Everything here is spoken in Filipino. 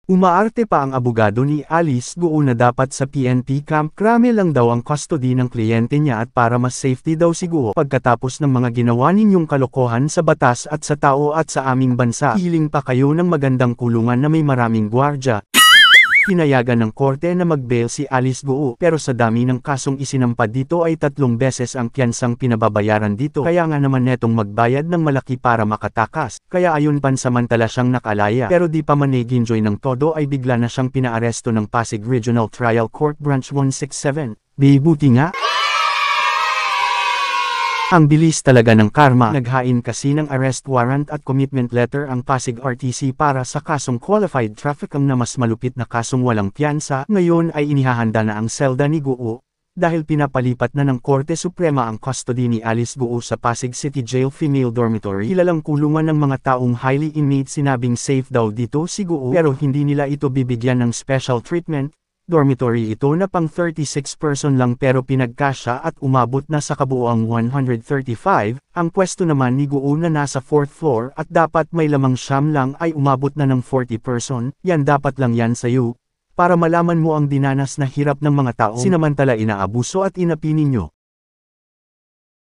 Umaarte pa ang abogado ni Alice Guo na dapat sa PNP camp krame lang daw ang custody ng kliyente niya at para mas safety daw si Guo pagkatapos ng mga ginawa ninyong kalokohan sa batas at sa tao at sa aming bansa. Hiling pa kayo ng magandang kulungan na may maraming gwardya. Pinayagan ng korte na mag-bail si Alice Guo pero sa dami ng kasong isinampad dito ay 3 beses ang piyansang pinababayaran dito kaya nga naman netong magbayad ng malaki para makatakas, kaya ayon pansamantala siyang nakalaya pero di pa man nag-enjoy ng todo ay bigla na siyang pinaaresto ng Pasig Regional Trial Court Branch 167. Buti nga. Ang bilis talaga ng karma. Naghain kasi ng arrest warrant at commitment letter ang Pasig RTC para sa kasong qualified trafficking na mas malupit na kasong walang piyansa. Ngayon ay inihahanda na ang selda ni Guo, dahil pinapalipat na ng Korte Suprema ang custody ni Alice Guo sa Pasig City Jail Female Dormitory. Kilalang kulungan ng mga taong highly inmate, sinabing safe daw dito si Guo pero hindi nila ito bibigyan ng special treatment. Dormitory ito na pang 36 person lang pero pinagkasya at umabot na sa kabuuang 135, ang pwesto naman ni Guo na nasa 4th floor at dapat may lamang siyam lang ay umabot na ng 40 person, yan dapat lang yan sa'yo. Para malaman mo ang dinanas na hirap ng mga tao sinamantala inaabuso at inapinin nyo.